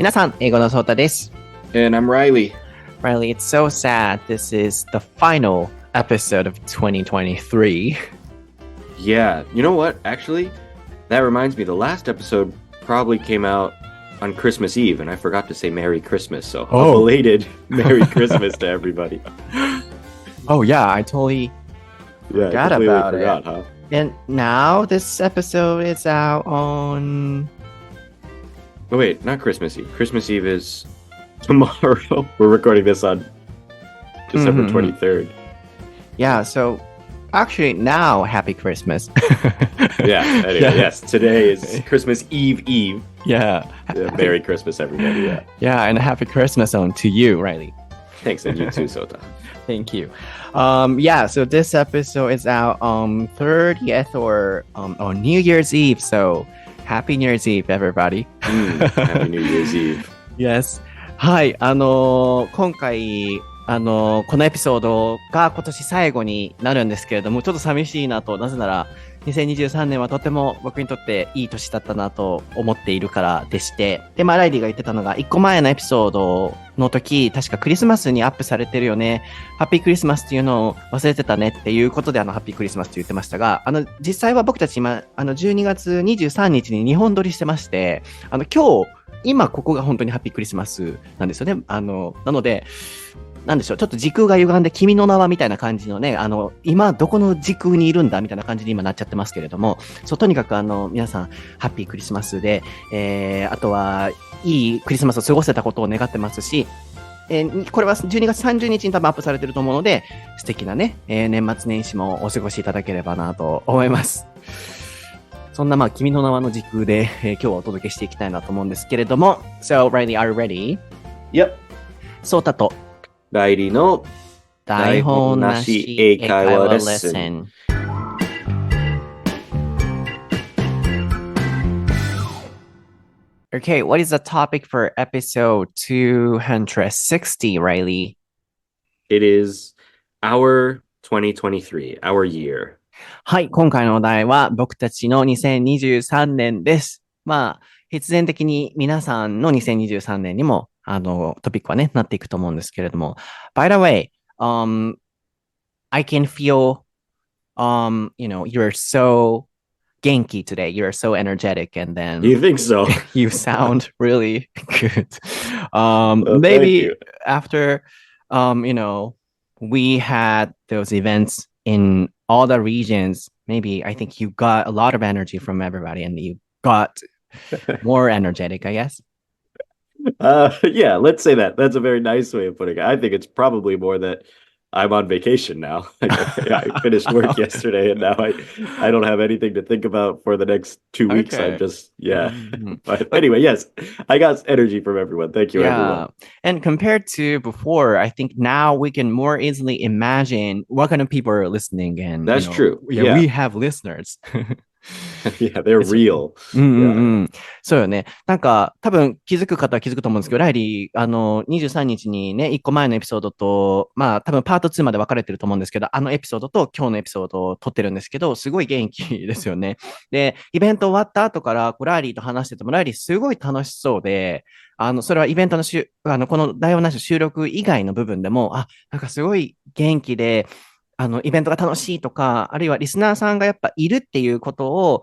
皆さん、英語のソータです。And I'm Reilly. Reilly, it's so sad. This is the final episode of 2023. Yeah, you know what? Actually, that reminds me, the last episode probably came out on Christmas Eve, and I forgot to say Merry Christmas, so a belated Merry Christmas to everybody. Oh, yeah, I totally forgot about it. Huh? And now this episode is out on... Oh, wait, not Christmas Eve. Christmas Eve is tomorrow. We're recording this on December 23rd. Yeah, so actually now, Happy Christmas. Anyway, yes, today is Christmas Eve. Yeah. Merry Christmas, everybody. Yeah, and Happy Christmas to you, Reilly. Thanks, and you too, Sota. Thank you. So this episode is out on 30th or on New Year's Eve. So Happy New Year's Eve, everybody. Happy New Year's Eve. Yes. はい、今回、このエピソードが今年最後になるんですけれども、ちょっと寂しいなと、なぜなら、2023年はとても僕にとっていい年だったなと思っているからでして、で、ライリーが言ってたのが、1個前のエピソードの時、確かクリスマスにアップされてるよね。ハッピークリスマスっていうのを忘れてたねっていうことでハッピークリスマスって言ってましたが、実際は僕たち今、12月23日に日本撮りしてまして、今ここが本当にハッピークリスマスなんですよね。なので、なんでしょう、ちょっと時空が歪んで君の名はみたいな感じのね、今どこの時空にいるんだみたいな感じに今なっちゃってますけれども、とにかく皆さん、ハッピークリスマスで、あとは、いいクリスマスを過ごせたことを願ってますし、これは12月30日に多分アップされてると思うので、素敵なね、年末年始もお過ごしいただければなと思います。そんな君の名はの時空で、今日はお届けしていきたいなと思うんですけれども、So, Reilly, are you ready? Yep. ソータとライリーの台本なし英会話レッスン。Okay, what is the topic for episode 260, Reilly? It is our 2023, our year. はい、今回のお題は僕たちの2023年です。必然的に皆さんの2023年にもトピックはね、なっていくと思うんですけれども。By the way, I can feel, you're so 元気 today. You're so energetic, and then You think so? You sound really good. Maybe after, we had those events in all the regions. Maybe I think you got a lot of energy from everybody, and you got more energetic, I guess. Yeah, let's say that. That's a very nice way of putting it. I think it's probably more that I'm on vacation now. I finished work yesterday, and now I don't have anything to think about for the next 2 weeks. Okay. I'm just, But anyway, yes, I got energy from everyone. Thank you, everyone. And compared to before, I think now we can more easily imagine what kind of people are listening. And That's true. Yeah, we have listeners. Yeah, they're real. そうよね。なんか、多分気づく方は気づくと思うんですけど、ライリー、23日にね、1個前のエピソードと、多分パート2まで分かれてると思うんですけど、エピソードと今日のエピソードを撮ってるんですけど、すごい元気ですよね。で、イベント終わった後から、ライリーと話してても、ライリーすごい楽しそうで、それはイベントのこの台本なし収録以外の部分でも、なんかすごい元気で、イベントが楽しいとか、あるいはリスナーさんがやっぱいるっていうことを、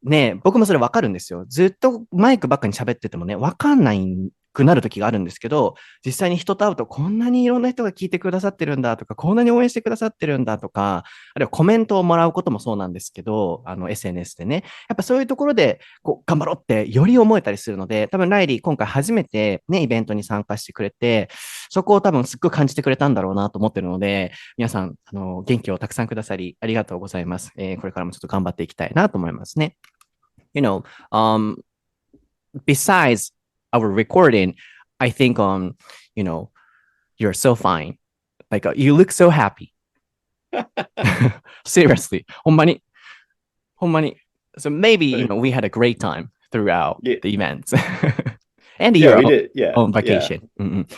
ね、僕もそれ分かるんですよ。ずっとマイクばっかに喋っててもね、分かんないくなる時があるんですけど、実際に人と会うとこんなにいろんな人が聞いてくださってるんだとか、こんなに応援してくださってるんだとか、あるいはコメントをもらうこともそうなんですけど、SNS でね、やっぱそういうところで頑張ろうってより思えたりするので、多分ライリー今回初めてね、イベントに参加してくれて、そこを多分すっごい感じてくれたんだろうなと思ってるので、皆さん、元気をたくさんくださりありがとうございます。これからもちょっと頑張っていきたいなと思いますね。Besides our recording, I think, you're so fine. Like, you look so happy. Seriously. ほんまに。So maybe, we had a great time throughout the events. And Yeah, you're we did. Yeah. on Yeah. vacation.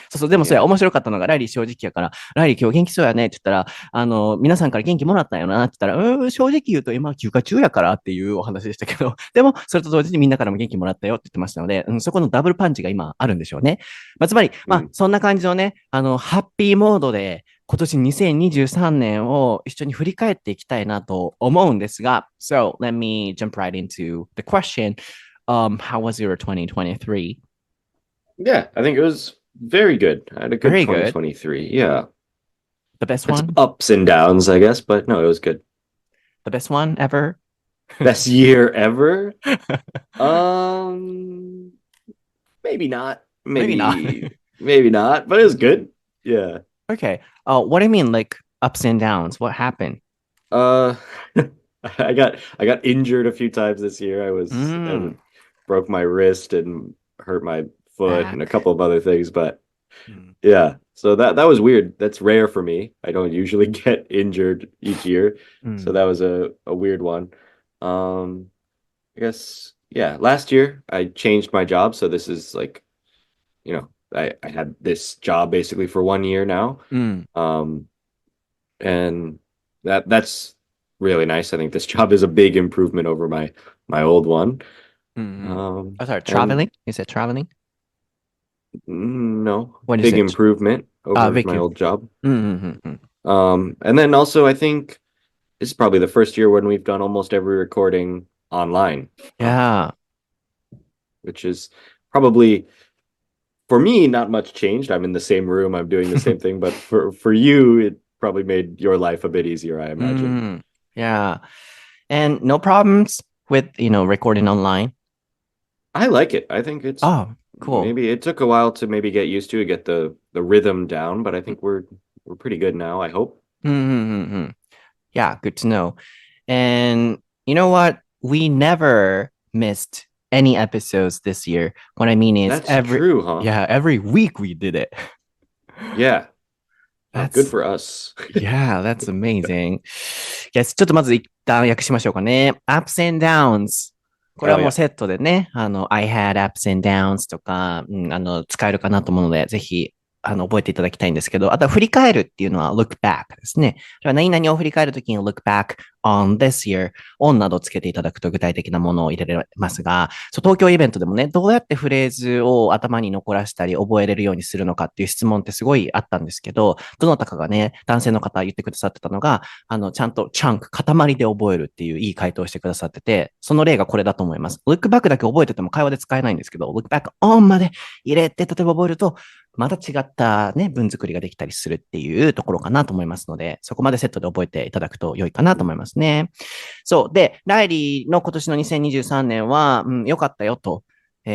そうそう、でもそれ面白かったのが、ライリー正直やから、ライリー今日元気そうやねって言ったら、皆さんから元気もらったんよなって言ったら、正直言うと今休暇中やからっていうお話でしたけど、でもそれと同時にみんなからも元気もらったよって言ってましたので、そこのダブルパンチが今あるんでしょうね。つまり、そんな感じのね、ハッピーモードで、今年2023年を一緒に振り返っていきたいなと思うんですが、So, let me jump right into the question. How was your 2023? Yeah, I think it was very good. I had a good Very good. 2023. Yeah. The best It's one? ups and downs, I guess, but no, it was good. The best one ever? Best year ever? Maybe not. Maybe not. Maybe not, but it was good. Yeah. Okay. What do you mean, like ups and downs? What happened? I got injured a few times this year. I broke my wrist and hurt my foot and a couple of other things, but yeah. So that was weird. That's rare for me. I don't usually get injured each year. So that was a weird one. I guess yeah, last year I changed my job, so this is like, I had this job basically for 1 year now. And that's really nice. I think this job is a big improvement over my old one. Sorry, traveling? You said traveling? No, What is big it? improvement over my old job. And then also I think this is probably the first year when we've done almost every recording online. Yeah. Which is probably, for me, not much changed. I'm in the same room. I'm doing the same thing. But for you, it probably made your life a bit easier, I imagine. Yeah. And no problems with, recording online? I like it. I think it's cool. Maybe it took a while to maybe get used to it, get the rhythm down, but I think we're pretty good now, I hope. Yeah, good to know. And you know what? We never missed any episodes this year. What I mean is That's true, huh? Yeah, every week we did it. Yeah. That's good for us. Yeah, that's amazing. Yes, ちょっとまず一旦訳しましょうかね。Ups and downs。これはもうセットでね、I had ups and downs とか、使えるかなと思うので、ぜひ、覚えていただきたいんですけど、あとは振り返るっていうのは look back ですね。何々を振り返るときに look back on this year on などをつけていただくと具体的なものを入れられますが、東京イベントでもね、どうやってフレーズを頭に残らせたり覚えれるようにするのかっていう質問ってすごいあったんですけど、どなたかがね、男性の方言ってくださってたのが、ちゃんとチャンク、塊で覚えるっていういい回答をしてくださってて、その例がこれだと思います。look back だけ覚えてても会話で使えないんですけど、look back on まで入れて、例えば覚えると、また違ったね、文作りができたりするっていうところかなと思いますので、そこまでセットで覚えていただくと良いかなと思いますね。そう。で、ライリーの今年の2023年は、良かったよと。the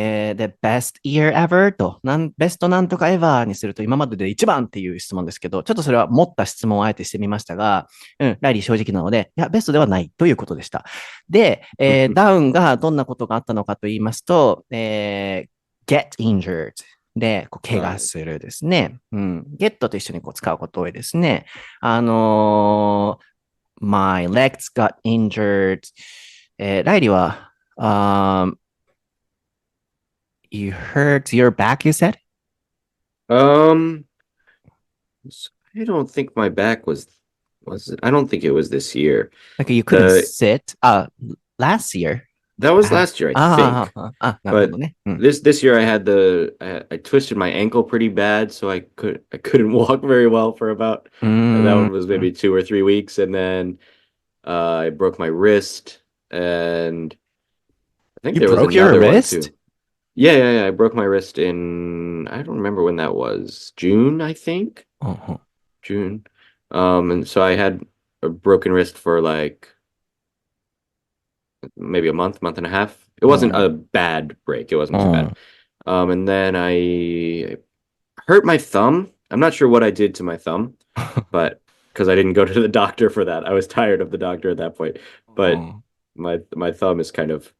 best year ever と、ベストなんとか ever にすると今までで一番っていう質問ですけど、ちょっとそれは持った質問をあえてしてみましたが、ライリー正直なので、いや、ベストではないということでした。で、ダウンがどんなことがあったのかと言いますと、get injured。で、怪我するですね。ゲットと一緒に使うこと多いですね。my legs got injured. ライリーは、you hurt your back, you said? I don't think my back was it? I don't think it was this year. Like you couldn't sit? Last year.That was last year, I think. But this year I had I twisted my ankle pretty bad, so I couldn't walk very well for about that one was maybe 2 or 3 weeks, and then I broke my wrist, and I think there was another one too. Yeah. I broke my wrist in I don't remember when that was. June, I think. June. And so I had a broken wrist for like maybe a month and a half. It wasn't a bad break. It wasn't too bad. And then I hurt my thumb. I'm not sure what I did to my thumb, but because I didn't go to the doctor for that. I was tired of the doctor at that point. But my thumb is kind of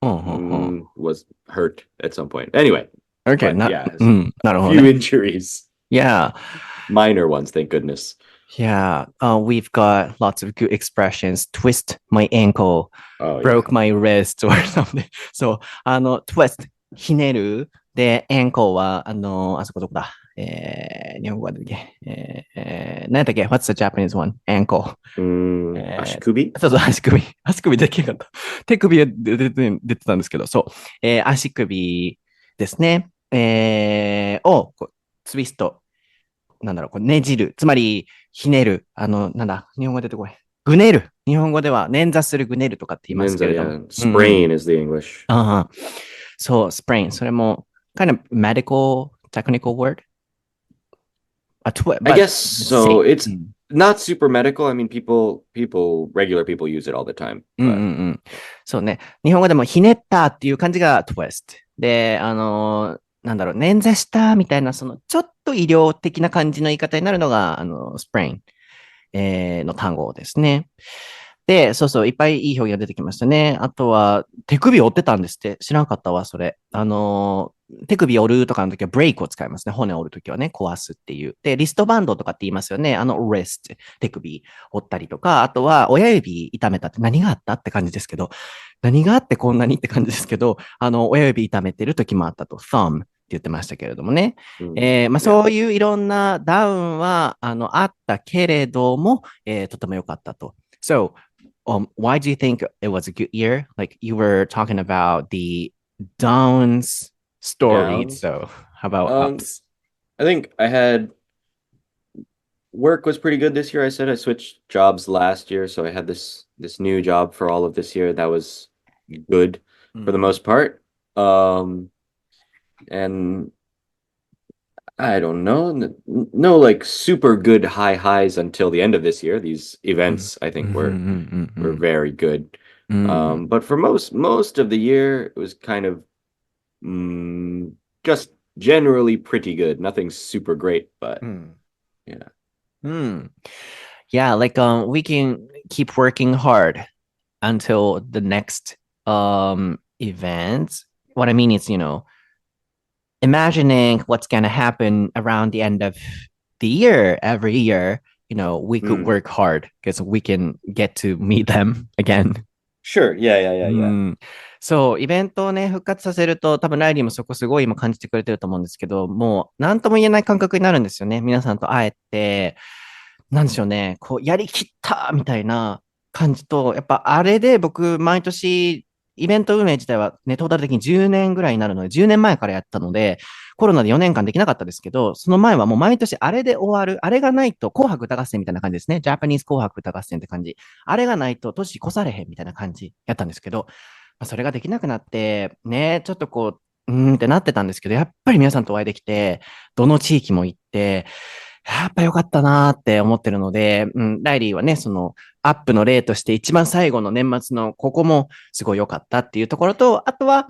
was hurt at some point. Anyway. Okay. A few injuries. Yeah. Minor ones, thank goodness. Yeah, we've got lots of good expressions. Twist my ankle, broke my wrist or something. So, twist, ひねる。で、アンコーは、あそこどこだ日本語はだっけ何だっけ ?What's the Japanese one? アンコー。足首そうそう、足首。足首できなかった。手首で出てたんですけど、そう。足首ですね。をこうツイスト。なんだろう、こうねじる。つまり、ひねる。なんだ、日本語出てこい。ぐねる。日本語では捻挫するぐねるとかって言いますけれども。sprain is the English. そう、sprain。それも、kind of medical, technical word? I guess so. It's not super medical. I mean, regular people use it all the time. そうね。日本語でもひねったっていう感じが twist。で、なんだろう、捻挫したみたいな、その、ちょっと医療的な感じの言い方になるのが、sprain、の単語ですね。で、そうそう、いっぱいいい表現が出てきましたね。あとは、手首折ってたんですって。知らなかったわ、それ。手首折るとかの時はブレイクを使いますね。骨折る時はね、壊すっていう。で、リストバンドとかって言いますよね。wrist、手首折ったりとか、あとは親指痛めたって何があったって感じですけど、何があってこんなにって感じですけど、親指痛めてる時もあったと、thumb って言ってましたけれどもね。そういういろんなダウンは、あったけれども、とても良かったと。So, why do you think it was a good year? Like you were talking about the downs story. Down. So, how about ups? I think I had work was pretty good this year. I said I switched jobs last year, so I had this new job for all of this year. That was good for the most part. And I don't know, no like super good high highs until the end of this year. These events, I think, were very good. But for most of the year, it was kind of just generally pretty good. Nothing super great, but yeah. Yeah, like we can keep working hard until the next event. What I mean is, imagining what's going to happen around the end of the year, every year, we could work hard because we can get to meet them again. Sure. Yeah. そう、イベントをね、復活させると、多分ライリーもそこすごい今感じてくれてると思うんですけど、もう何とも言えない感覚になるんですよね。皆さんと会えて、なんでしょうね、こう、やりきったみたいな感じと、やっぱあれで僕、毎年、イベント運営自体はね、トータル的に10年ぐらいになるので、10年前からやったので、コロナで4年間できなかったですけど、その前はもう毎年あれで終わる、あれがないと紅白歌合戦みたいな感じですね。ジャパニーズ紅白歌合戦って感じ。あれがないと年越されへんみたいな感じやったんですけど、それができなくなって、ね、ちょっとこう、ってなってたんですけど、やっぱり皆さんとお会いできて、どの地域も行って、やっぱ良かったなーって思ってるので、ライリーはね、そのアップの例として一番最後の年末のここもすごい良かったっていうところと、あとは、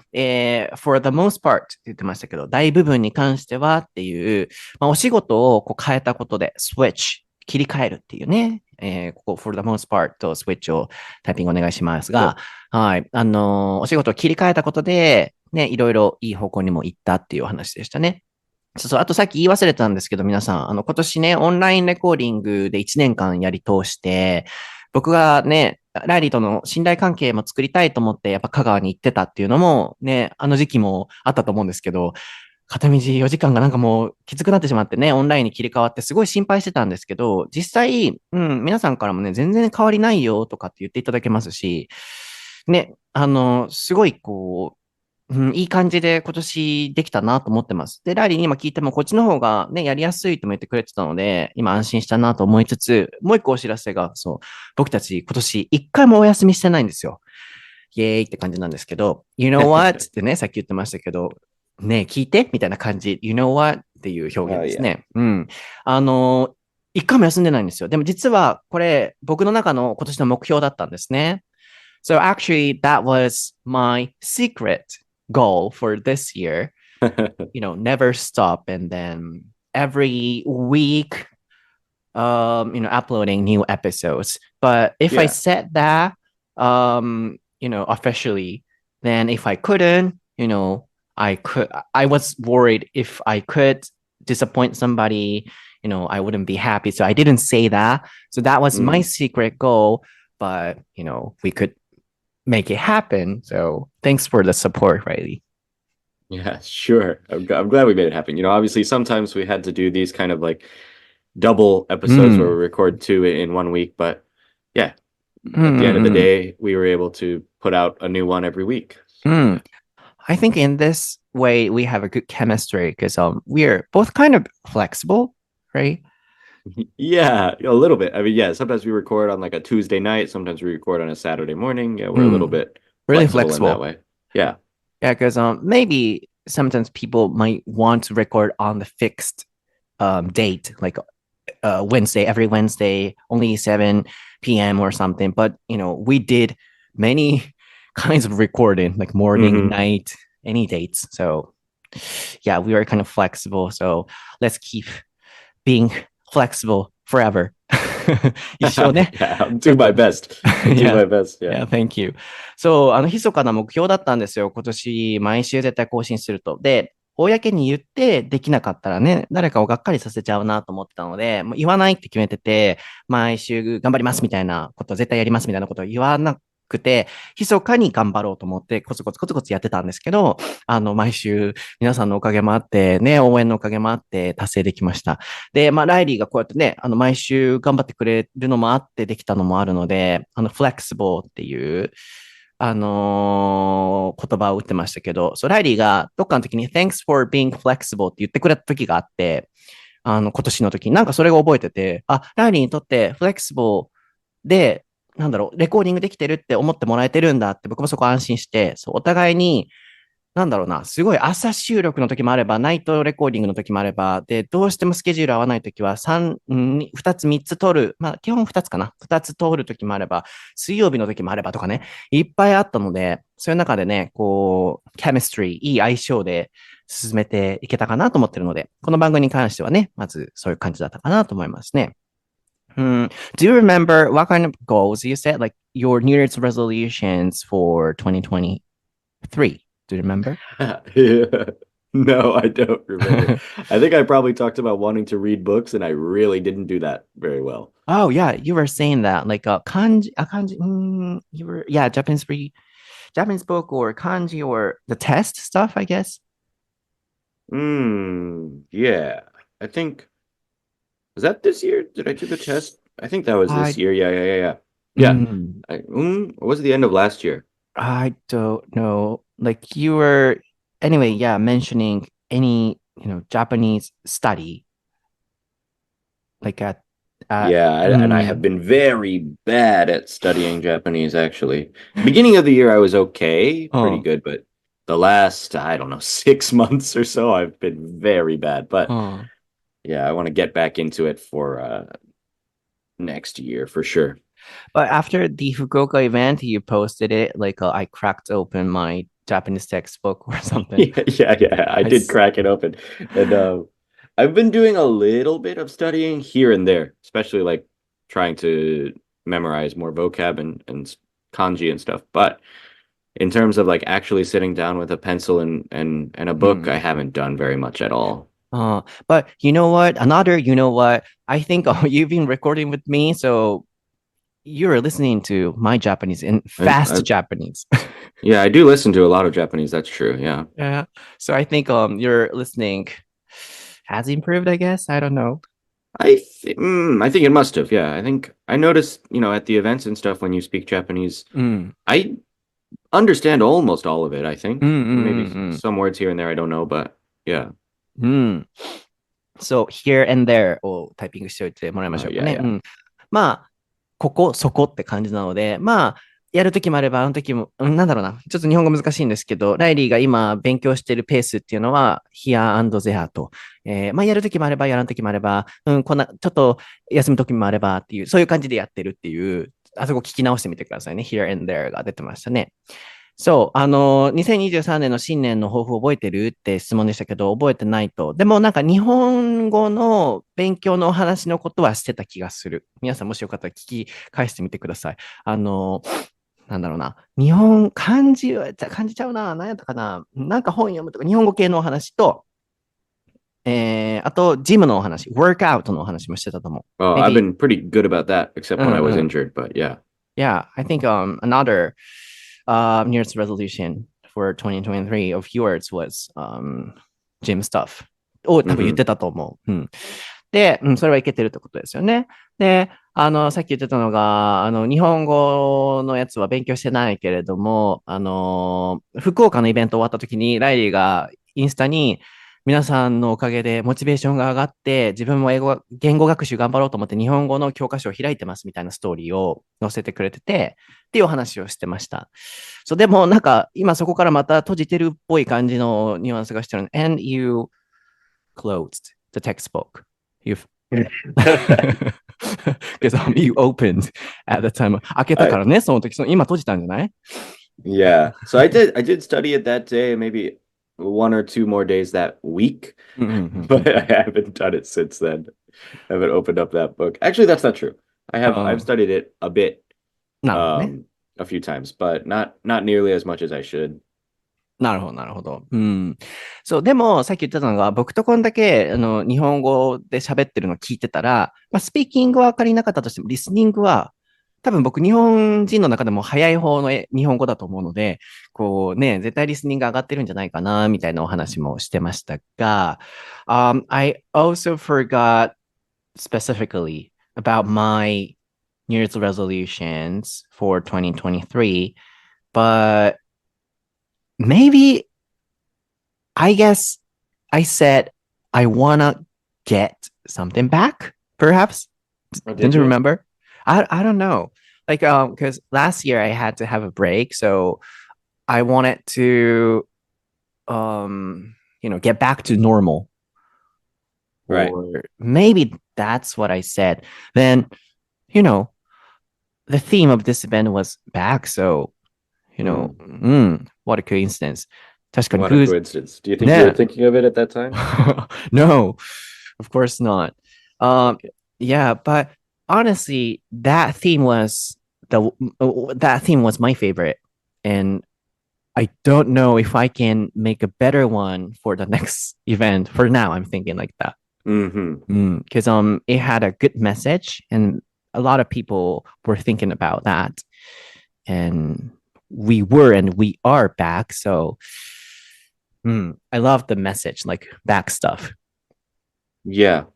for the most part って言ってましたけど、大部分に関してはっていう、お仕事をこう変えたことで、switch、切り替えるっていうね、ここ for the most part と switch をタイピングお願いしますが、はい、お仕事を切り替えたことで、ね、いろいろいい方向にも行ったっていうお話でしたね。そうそう。あとさっき言い忘れたんですけど、皆さん、今年ね、オンラインレコーディングで1年間やり通して、僕がね、ライリーとの信頼関係も作りたいと思って、やっぱ香川に行ってたっていうのも、ね、あの時期もあったと思うんですけど、片道4時間がなんかもうきつくなってしまってね、オンラインに切り替わってすごい心配してたんですけど、実際、皆さんからもね、全然変わりないよとかって言っていただけますし、ね、すごいこう、いい感じで今年できたなと思ってます。で、ライリーに今聞いてもこっちの方がね、やりやすいとも言ってくれてたので、今安心したなと思いつつ、もう一個お知らせが、そう、僕たち今年一回もお休みしてないんですよ。イエーイって感じなんですけど、You know what? ってね、さっき言ってましたけど、ね、聞いてみたいな感じ。You know what? っていう表現ですね。一回も休んでないんですよ。でも実はこれ僕の中の今年の目標だったんですね。So actually that was my secret goal for this year. Never stop and then every week, uploading new episodes. But if I said that, officially, then if I couldn't, I was worried if I could disappoint somebody, I wouldn't be happy. So I didn't say that. So that was my secret goal, but, we could make it happen. So thanks for the support, Reilly. Yeah, sure. I'm glad we made it happen. Obviously sometimes we had to do these kind of like double う episodes where we ん。record two in 1 week, but yeah, うん at the end of the うん day, we were able to put out a new one every week. うん。So, う yeah. ん。I think in this way we have a good chemistry because we're both kind of flexible, right? Yeah, a little bit. I mean, yeah, sometimes we record on like a Tuesday night, sometimes we record on a Saturday morning. Yeah, we're a little うん。bit Really flexible in that flexible. way. Yeah. Yeah, because maybe sometimes people might want to record on the fixed date, like Wednesday, every Wednesday, only 7 p.m. or something. But we did many kinds of recording, like morning, Hmm. night, any dates. So yeah, we are kind of flexible. So let's keep being flexible forever. 一生ね。Yeah, I'll ちょ do っ my と best. I'll do yeah, my best. Yeah. yeah, thank you. そう、密かな目標だったんですよ。今年、毎週絶対更新すると。で、公に言ってできなかったらね、誰かをがっかりさせちゃうなと思ってたので、もう言わないって決めてて、毎週頑張りますみたいなこと、絶対やりますみたいなことを言わなくて、密かに頑張ろうと思って、コツコツコツコツやってたんですけど、毎週、皆さんのおかげもあって、ね、応援のおかげもあって、達成できました。で、ライリーがこうやってね、毎週頑張ってくれるのもあってできたのもあるので、flexible っていう、言葉を打ってましたけど、ライリーがどっかの時に Thanks for being flexible って言ってくれた時があって、今年の時になんかそれが覚えてて、ライリーにとって flexible で、レコーディングできてるって思ってもらえてるんだって僕もそこ安心して、お互いにすごい朝収録の時もあれば、ナイトレコーディングの時もあれば、で、どうしてもスケジュール合わない時は、2つ3つ取る。基本2つかな。2つ取る時もあれば、水曜日の時もあればとかね、いっぱいあったので、そういう中でね、ケミストリー、いい相性で進めていけたかなと思ってるので、この番組に関してはね、まずそういう感じだったかなと思いますね。Do you remember what kind of goals you set, like your New Year's resolutions for 2023? Do you remember? Yeah. No, I don't remember. I think I probably talked about wanting to read books, and I really didn't do that very well. Oh yeah, you were saying that like kanji. You were Japanese book or kanji or the test stuff, I guess. Yeah. I think was that this year? Did I do the test? I think that was I this year. Yeah. Yeah. mm, Or was it the end of last year? I don't know. Like you were anyway, yeah, mentioning any Japanese study like Yeah, and I have been very bad at studying Japanese, actually. Beginning of the year, I was okay, pretty うん good, but the last, I don't know, 6 months or so, I've been very bad. But うん yeah, I want to get back into it for next year for sure. But after the Fukuoka event, you posted it like I cracked open my Japanese textbook or something. Yeah, I I did s- crack it open. And I've been doing a little bit of studying here and there, especially like trying to memorize more vocab and kanji and stuff. But in terms of like actually sitting down with a pencil and a book, I うん haven't done very much at all. But you know what? I think you've been recording with me, so you're listening to my Japanese in I fast Japanese. Yeah, I do listen to a lot of Japanese. That's true. Yeah. Yeah. So I think your listening has improved, I guess. I don't know. I think it must have. Yeah, I think I noticed, at the events and stuff when you speak Japanese, うん。I understand almost all of it, I うん think. うんうん Maybe うん。some words here and there I don't know, but yeah. うん。So, here and there をタイピングしておいてもらいましょうか Yeah, ね。う yeah. ん。ここ、そこって感じなので、やるときもあれば、あの時も、なんだろうな。ちょっと日本語難しいんですけど、ライリーが今勉強しているペースっていうのは、here and there と。やるときもあれば、やらんときもあれば、ちょっと休むときもあればっていう、そういう感じでやってるっていう、あそこ聞き直してみてくださいね。here and there が出てましたね。そう、2023年の新年の抱負覚えてるって質問でしたけど、覚えてないと。でもなんか日本語の勉強のお話のことはしてた気がする。皆さんもしよかったら聞き返してみてください。なんだろうな。漢字ちゃうな。何やったかな。なんか本読むとか、日本語系のお話と、あと、ジムのお話、ワークアウトのお話もしてたと思う。Oh, I've Maybe, been pretty good about that, except when I was うんうん。injured, but yeah. Yeah, I think another New Year's resolution for 2023 of yours was gym stuff を多分言ってたと思う。で、それはいけてるってことですよね。で、さっき言ってたのが、日本語のやつは勉強してないけれども、福岡のイベント終わった時に、ライリーがインスタに、皆さんのおかげでモチベーションが上がって、自分も言語学習頑張ろうと思って日本語の教科書を開いてますみたいなストーリーを載せてくれてて、っていうお話をしてました。そう、でもなんか、今そこからまた閉じてるっぽい感じのニュアンスがしてる。And you closed the textbook. You've because you opened at the time. 開けたからね、その時、今閉じたんじゃない？ Yeah. So I did study it that day, maybe one or two more days that week, but I haven't done it since then. I haven't opened up that book. Actually, that's not true. I've studied it a bit, a few times, but not nearly as much as I should. なるほど、なるほど。そう、でも、さっき言ってたのが、僕とこんだけ、日本語で喋ってるの聞いてたら、スピーキングは分かりなかったとしても、リスニングは、多分僕、日本人の中でも早い方の日本語だと思うので、こうね、絶対リスニング上がってるんじゃないかな、みたいなお話もしてましたが、I also forgot specifically about my New Year's resolutions for 2023, but maybe, I guess I said I wanna get something back, perhaps. Didn't you remember? I don't know. Like, because last year I had to have a break, so I wanted to, get back to normal. Right. Or maybe that's what I said. Then, the theme of this event was back, so, what a coincidence. What a coincidence. Do you think you were thinking of it at that time? No, of course not. Yeah, but honestly, that theme was my favorite, and I don't know if I can make a better one for the next event. For now, I'm thinking like that. Because it had a good message, and a lot of people were thinking about that, and we are back. So, I love the message, like back stuff. Yeah.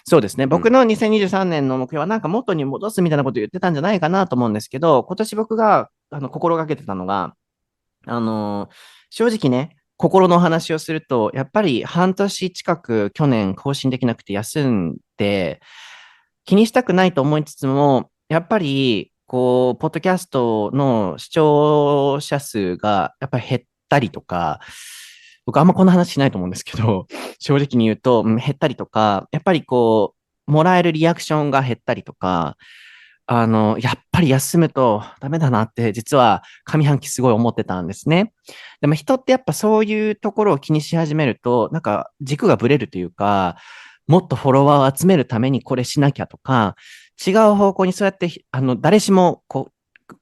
そうですね。僕の2023年の目標はなんか元に戻すみたいなこと言ってたんじゃないかなと思うんですけど、今年僕が心がけてたのが、正直ね、心の話をすると、やっぱり半年近く去年更新できなくて休んで、気にしたくないと思いつつも、やっぱり、こう、ポッドキャストの視聴者数がやっぱり減ったりとか、僕あんまこんな話しないと思うんですけど、正直に言うと、減ったりとか、やっぱりこう、もらえるリアクションが減ったりとか、やっぱり休むとダメだなって、実は上半期すごい思ってたんですね。でも人ってやっぱそういうところを気にし始めると、なんか軸がぶれるというか、もっとフォロワーを集めるためにこれしなきゃとか、違う方向にそうやって、誰しもこう、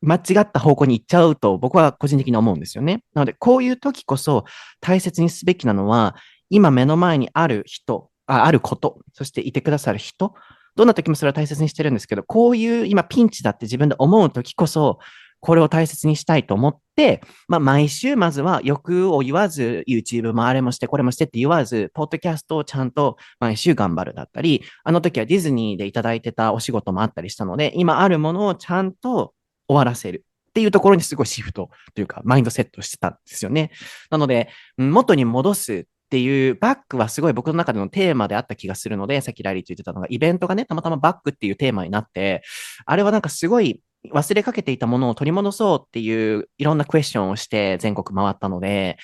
間違った方向に行っちゃうと僕は個人的に思うんですよね。なので、こういう時こそ大切にすべきなのは、今目の前にある人、あること、そしていてくださる人、どんな時もそれは大切にしてるんですけど、こういう今ピンチだって自分で思う時こそ、これを大切にしたいと思って、毎週まずは欲を言わず、YouTube もあれもして、これもしてって言わず、ポッドキャストをちゃんと毎週頑張るだったり、あの時はディズニーでいただいてたお仕事もあったりしたので、今あるものをちゃんと終わらせるっていうところにすごいシフトというか、マインドセットしてたんですよね。なので、元に戻すっていうバックはすごい僕の中でのテーマであった気がするので、さっきラリーと言ってたのが、イベントがね、たまたまバックっていうテーマになって、あれはなんかすごい忘れかけていたものを取り戻そうっていういろんなクエスチョンをして全国回ったので、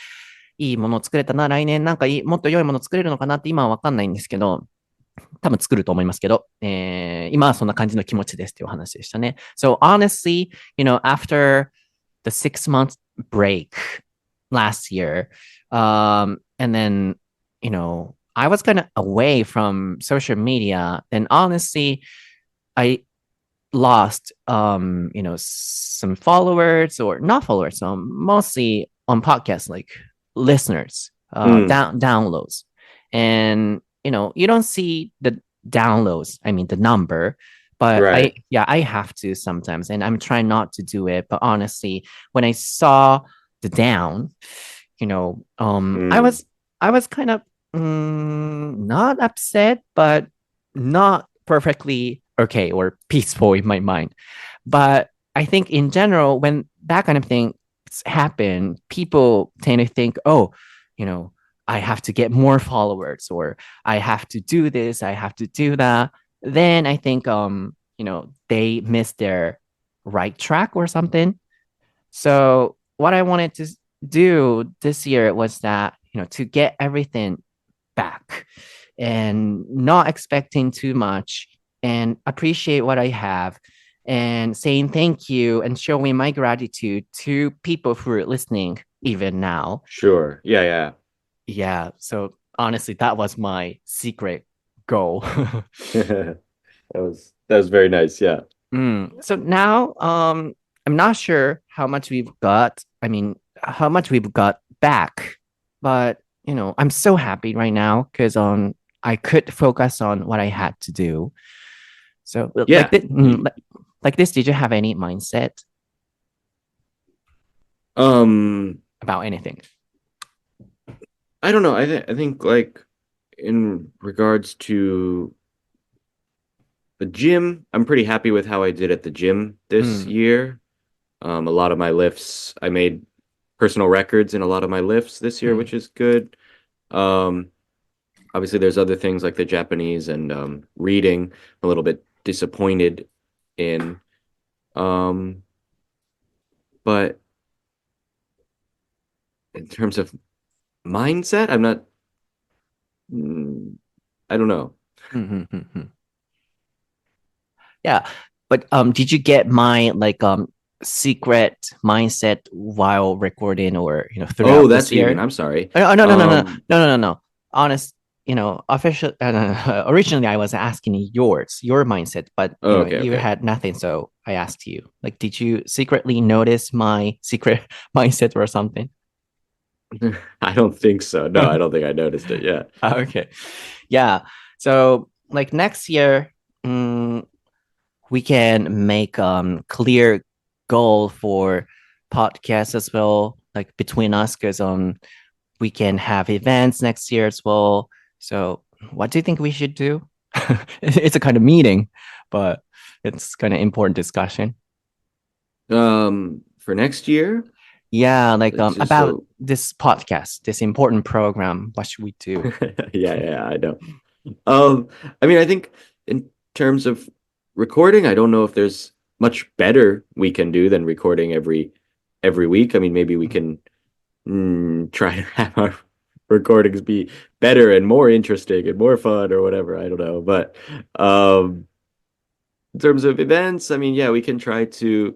いいものを作れたな、来年なんかもっと良いものを作れるのかなって今はわかんないんですけど、多分作ると思いますけど、今はそんな感じの気持ちですっていうお話でしたね。So honestly, after the 6-month break last year, and then, I was kind of away from social media, and honestly, I lost, some followers or not followers, mostly on podcasts, like listeners, downloads. And, you don't see the downloads, I mean, the number, but Right. I have to sometimes, and I'm trying not to do it. But honestly, when I saw the down, I was kind of not upset, but not perfectly okay or peaceful in my mind. But I think in general, when that kind of thing happen, people tend to think, oh, I have to get more followers, or I have to do this, I have to do that. Then I think, they miss their right track or something. So what I wanted to do this year was that, to get everything back and not expecting too much and appreciate what I have and saying thank you and showing my gratitude to people who are listening even now. Sure. Yeah. Yeah. So honestly, that was my secret goal. that was very nice. Yeah. So now, I'm not sure how much we've got. I mean, how much we've got back, but I'm so happy right now because I could focus on what I had to do. So Yeah. like this, did you have any mindset about anything? I don't know. I think like in regards to the gym, I'm pretty happy with how I did at the gym this year. A lot of my lifts, I made personal records in a lot of my lifts this year, which is good. Obviously, there's other things like the Japanese and reading, a little bit disappointed in. But in terms of mindset, I'm not. I don't know. Yeah, but did you get my secret mindset while recording or throughout that's this year? what you mean. I'm sorry. No. Honest, official. Originally, I was asking your mindset, but you had nothing, so I asked you. Like, did you secretly notice my secret mindset or something? I don't think so. No, I don't think I noticed it. Yeah. Okay. Yeah. So like next year, we can make clear goal for podcasts as well, like between us, because we can have events next year as well. So what do you think we should do? It's a kind of meeting, but it's kind of important discussion. For next year? Yeah, like about this podcast, this important program. What should we do? Yeah, I know. I mean, I think in terms of recording, I don't know if there's much better we can do than recording every week. I mean, maybe we can try to have our recordings be better and more interesting and more fun or whatever. I don't know. But in terms of events, I mean, yeah, we can try to.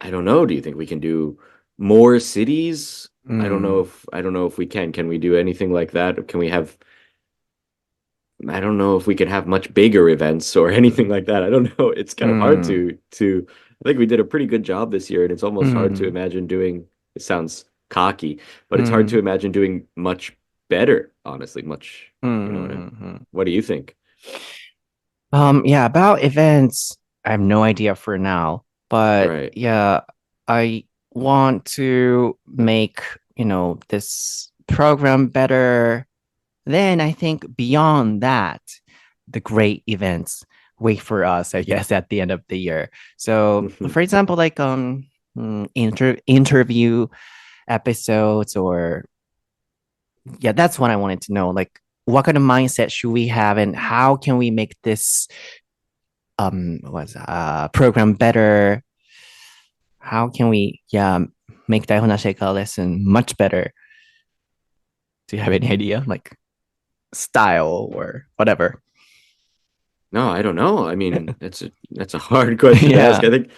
I don't know. Do you think we can do more cities? I don't know if we can. Can we do anything like that? Can we have? I don't know if we can have much bigger events or anything like that. I don't know. It's kind of hard to. I think we did a pretty good job this year, and it's almost hard to imagine doing. It sounds cocky, but it's hard to imagine doing much better. Honestly, much. What do you think? Yeah, about events, I have no idea for now. But Right. yeah, I want to make, this program better. Then I think beyond that, the great events wait for us, I guess, at the end of the year. So, for example, like interview episodes, or yeah, that's what I wanted to know. Like, what kind of mindset should we have, and how can we make this program better? How can we make台本なし英会話 lesson much better? Do you have any idea, like style or whatever? No, I don't know. I mean, that's a hard question to ask. I think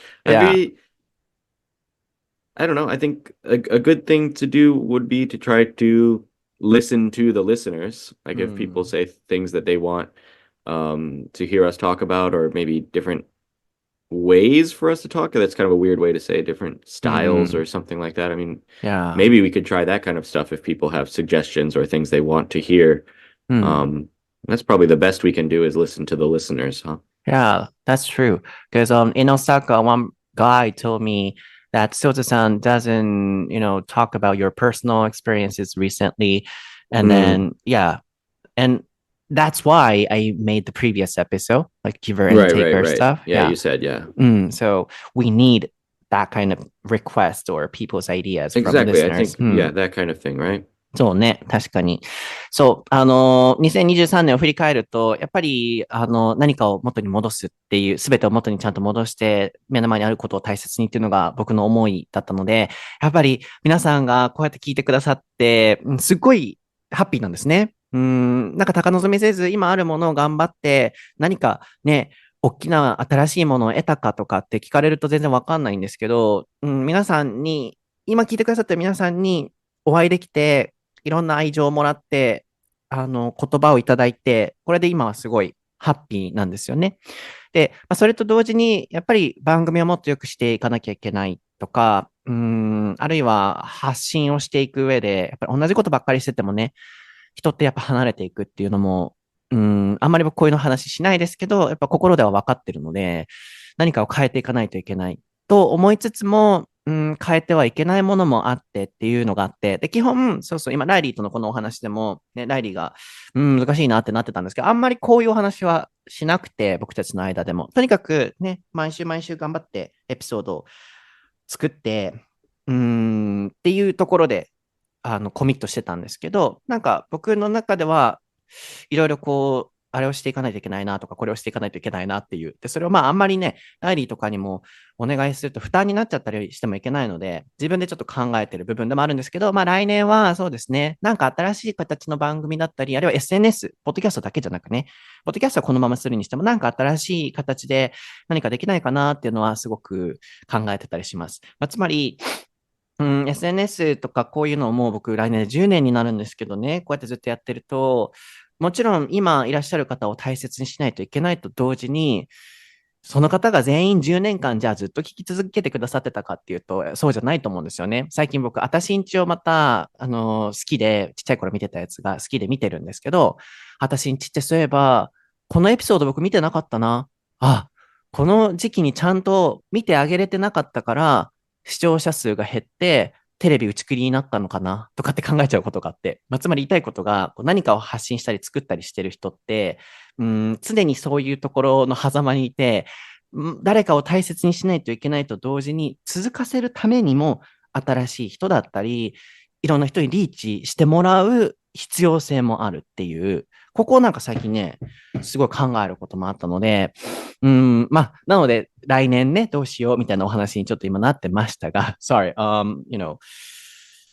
I don't know. I think a good thing to do would be to try to listen to the listeners. Like if people say things that they want to hear us talk about, or maybe different ways for us to talk. That's kind of a weird way to say different styles or something like that. I mean, maybe we could try that kind of stuff if people have suggestions or things they want to hear. That's probably the best we can do, is listen to the listeners, huh? Yeah, that's true. Because in Osaka, one guy told me that Sota-san doesn't, talk about your personal experiences recently. And then, yeah. And that's why I made the previous episode, like giver and taker stuff. Yeah, you said, yeah. So we need that kind of request or people's ideas from Exactly. listeners. I think, yeah, that kind of thing, right? そうね、確かに。そう、2023年を振り返ると、やっぱり、何かを元に戻すっていう、すべてを元にちゃんと戻して、目の前にあることを大切にっていうのが僕の思いだったので、やっぱり皆さんがこうやって聞いてくださって、すっごいハッピーなんですね。なんか高望みせず、今あるものを頑張って、何かね、大きな新しいものを得たかとかって聞かれると全然わかんないんですけど、皆さんに、今聞いてくださってる皆さんにお会いできて、いろんな愛情をもらって、言葉をいただいて、これで今はすごいハッピーなんですよね。で、それと同時に、やっぱり番組をもっと良くしていかなきゃいけないとか、あるいは発信をしていく上で、やっぱり同じことばっかりしててもね、人ってやっぱ離れていくっていうのも、あんまり僕こういうの話しないですけど、やっぱ心では分かってるので、何かを変えていかないといけないと思いつつも、変えてはいけないものもあってっていうのがあって、で、基本、そうそう、今、ライリーとのこのお話でも、ね、ライリーが、難しいなってなってたんですけど、あんまりこういうお話はしなくて、僕たちの間でも。とにかくね、毎週毎週頑張ってエピソードを作って、っていうところで、コミットしてたんですけど、なんか僕の中では、いろいろこう、あれをしていかないといけないなとか、これをしていかないといけないなっていう。で、それをあんまりね、ライリーとかにもお願いすると負担になっちゃったりしてもいけないので、自分でちょっと考えてる部分でもあるんですけど、来年はそうですね、なんか新しい形の番組だったり、あるいは SNS、ポッドキャストだけじゃなくね、ポッドキャストはこのままするにしても、なんか新しい形で何かできないかなっていうのはすごく考えてたりします。つまり、SNS とかこういうのをもう僕来年で10年になるんですけどね、こうやってずっとやってると、もちろん今いらっしゃる方を大切にしないといけないと同時に、その方が全員10年間じゃあずっと聞き続けてくださってたかっていうと、そうじゃないと思うんですよね。最近僕、あたしんちをまた、好きで、ちっちゃい頃見てたやつが好きで見てるんですけど、あたしんちってそういえば、このエピソード僕見てなかったな。この時期にちゃんと見てあげれてなかったから、視聴者数が減って、テレビ打ち切りになったのかなとかって考えちゃうことがあって、つまり言いたいことが、何かを発信したり作ったりしてる人って、常にそういうところの狭間にいて、誰かを大切にしないといけないと同時に、続かせるためにも、新しい人だったり、いろんな人にリーチしてもらう必要性もあるっていう、ここをなんか最近ね、すごい考えることもあったので、なので、来年ね、どうしようみたいなお話にちょっと今なってましたが、sorry,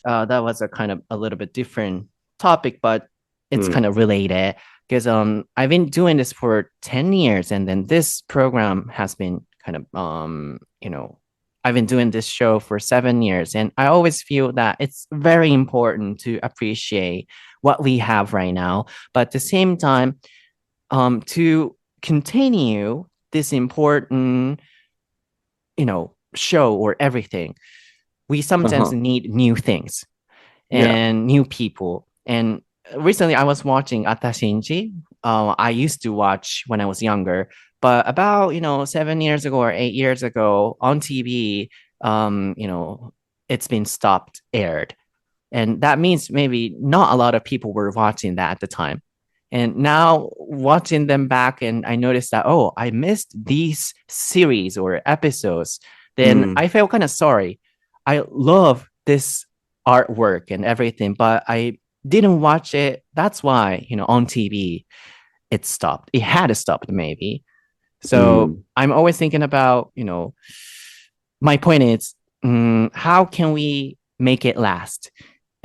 that was a kind of a little bit different topic, but it's kind of related because I've been doing this for 10 years and then this program has been kind of, I've been doing this show for 7 years and I always feel that it's very important to appreciate what we have right now, but at the same time, to continue this important, show or everything, we sometimes need new things and new people. And recently I was watching Atashinji. I used to watch when I was younger, but about, 7 years ago or 8 years ago on TV, it's been stopped aired. And that means maybe not a lot of people were watching that at the time. And now watching them back and I noticed that, I missed these series or episodes. Then I felt kind of sorry. I love this artwork and everything, but I didn't watch it. That's why, on TV, it stopped. It had stopped maybe. So I'm always thinking about, my point is, how can we make it last?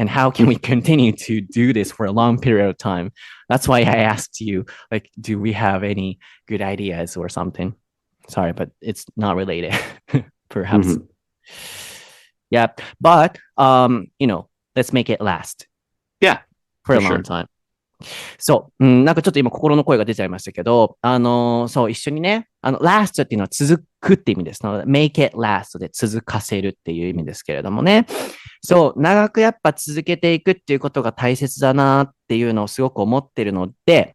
And how can we continue to do this for a long period of time? That's why I asked you, like, do we have any good ideas or something? Sorry, but it's not related, perhaps. Yeah, but, let's make it last. Yeah, for a long time. そう、なんかちょっと今心の声が出ちゃいましたけど、そう、一緒にね、last っていうのは続くって意味です。ので、make it last で続かせるっていう意味ですけれどもね。そう、長くやっぱ続けていくっていうことが大切だなっていうのをすごく思ってるので、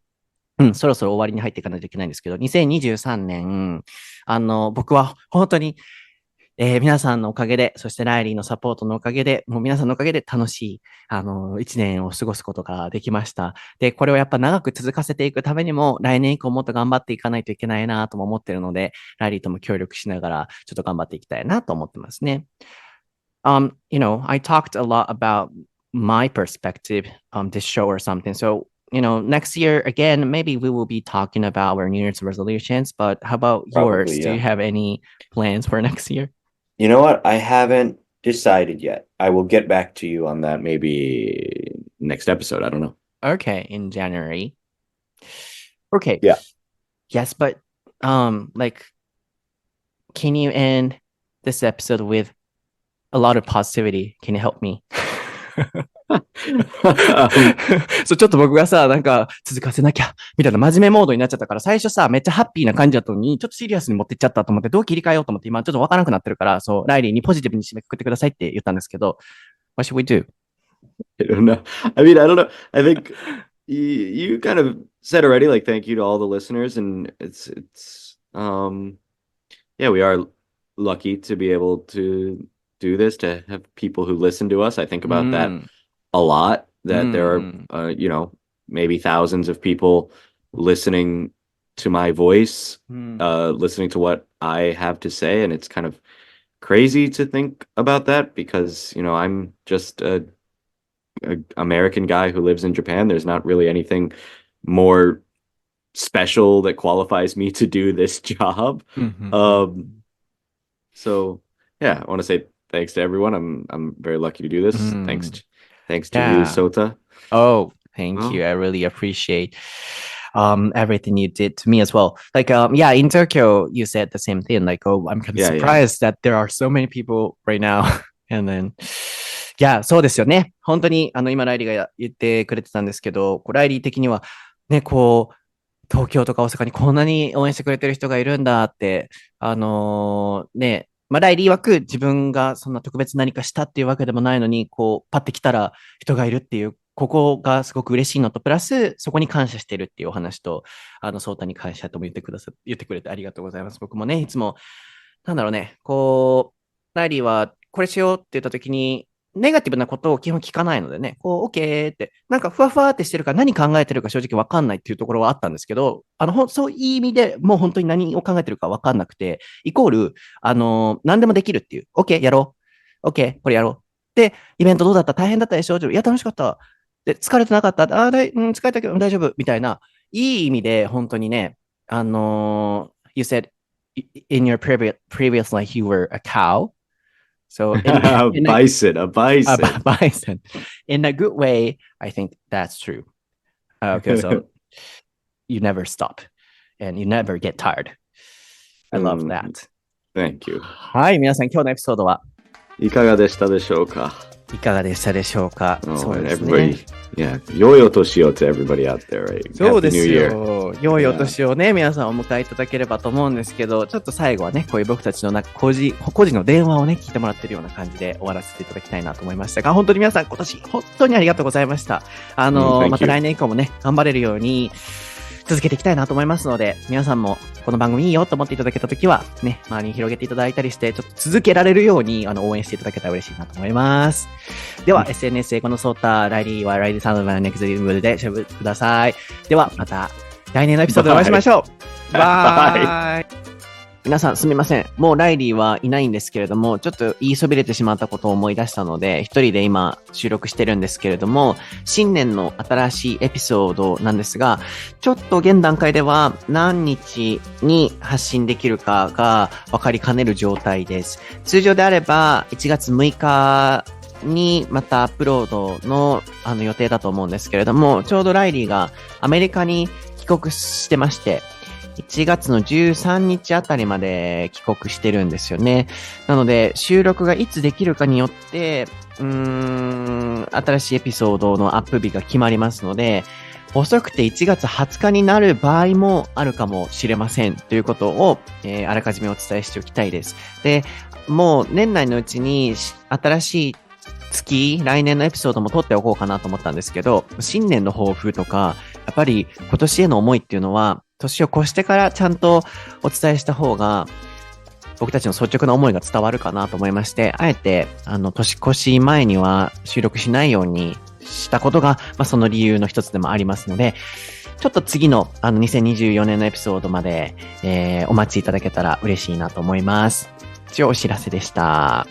そろそろ終わりに入っていかないといけないんですけど、2023年、僕は本当に皆さんのおかげで、そしてライリーのサポートのおかげで、もう皆さんのおかげで楽しい、一年を過ごすことができました。で、これをやっぱ長く続かせていくためにも、来年以降もっと頑張っていかないといけないなとも思ってるので、ライリーとも協力しながら、ちょっと頑張っていきたいなと思ってますね。I talked a lot about my perspective on this show or something. So, next year, again, maybe we will be talking about our New Year's resolutions, but how about yours? Probably, Do you yeah. have any plans for next year? You know what? I haven't decided yet. I will get back to you on that maybe next episode. I don't know. Okay, in January. Okay. Yeah. Yes, but can you end this episode with a lot of positivity? Can you help me? そう、ちょっと僕がさ、なんか続かせなきゃみたいな真面目モードになっちゃったから、最初さ、めっちゃハッピーな感じだったのに、ちょっとシリアスに持ってっちゃったと思って、どう切り替えようと思って、今ちょっとわからなくなってるから、そう、ライリーにポジティブに締めくくってくださいって言ったんですけど、What should we do? I don't know. I mean, I don't know. I think you kind of said already, like, thank you to all the listeners, and yeah, we are lucky to be able to do this, to have people who listen to us. I think about that a lot, that there are, maybe thousands of people listening to my voice, listening to what I have to say, and it's kind of crazy to think about that because, I'm just a American guy who lives in Japan. There's not really anything more special that qualifies me to do this job. So yeah, I want to say thanks to everyone. I'm very lucky to do this. Thanks to you, Sota. Oh, thank you. I really appreciate everything you did to me as well. Like, in Tokyo, you said the same thing. Like, oh, I'm kind of surprised that there are so many people right now. And then, そうですよね。本当に、今、ライリーが言ってくれてたんですけど、ライリー的には、ね、東京とか大阪にこんなに応援してくれてる人がいるんだって、ライリー曰く自分がそんな特別何かしたっていうわけでもないのに、パッて来たら人がいるっていう、ここがすごく嬉しいのと、プラス、そこに感謝してるっていうお話と、ソータに感謝とも言ってくれてありがとうございます。僕もね、いつも、なんだろうね、ライリーはこれしようって言った時に、ネガティブなことを基本聞かないのでね、OK って、なんかふわふわってしてるから何考えてるか正直わかんないっていうところはあったんですけど、そういう意味でもう本当に何を考えてるかわかんなくて、イコール、何でもできるっていう、OK やろう。OK これやろう。で、イベントどうだった？大変だったでしょ？いや、楽しかった。で、疲れてなかった。疲れたけど大丈夫。みたいな、いい意味で本当にね、you said in your previous life you were a cow.So a bison. In a good way, I think that's true. Okay, so you never stop and you never get tired. I love that. Thank you. はい、皆さん今日のエピソードはいかがでしたでしょうか？そうですね。良いお年を to everybody out there, right? そうですよ。良いお年をね、皆さんお迎えいただければと思うんですけど、ちょっと最後はね、こういう僕たちの個人の電話をね、聞いてもらってるような感じで終わらせていただきたいなと思いましたが、本当に皆さん今年本当にありがとうございました。また来年以降もね、頑張れるように続けていきたいなと思いますので、皆さんもこの番組いいよと思っていただけたときは、ね、周りに広げていただいたりして、ちょっと続けられるように、応援していただけたら嬉しいなと思います。では、SNS 英語のソータ、ライリーはライリーさんのネクストリムでシェブください。では、また来年のエピソードでお会いしましょう。バイ。皆さんすみません。もうライリーはいないんですけれども、ちょっと言いそびれてしまったことを思い出したので、一人で今収録してるんですけれども、新年の新しいエピソードなんですが、ちょっと現段階では何日に発信できるかが分かりかねる状態です。通常であれば1月6日にまたアップロードの予定だと思うんですけれども、ちょうどライリーがアメリカに帰国してまして、1月の13日あたりまで帰国してるんですよね。なので、収録がいつできるかによって、新しいエピソードのアップ日が決まりますので、遅くて1月20日になる場合もあるかもしれませんということを、あらかじめお伝えしておきたいです。で、もう年内のうちに新しい来年のエピソードも撮っておこうかなと思ったんですけど、新年の抱負とか、やっぱり今年への思いっていうのは、年を越してからちゃんとお伝えした方が僕たちの率直な思いが伝わるかなと思いまして、あえて、年越し前には収録しないようにしたことが、その理由の一つでもありますので、ちょっと次の、2024年のエピソードまで、お待ちいただけたら嬉しいなと思います。以上、お知らせでした。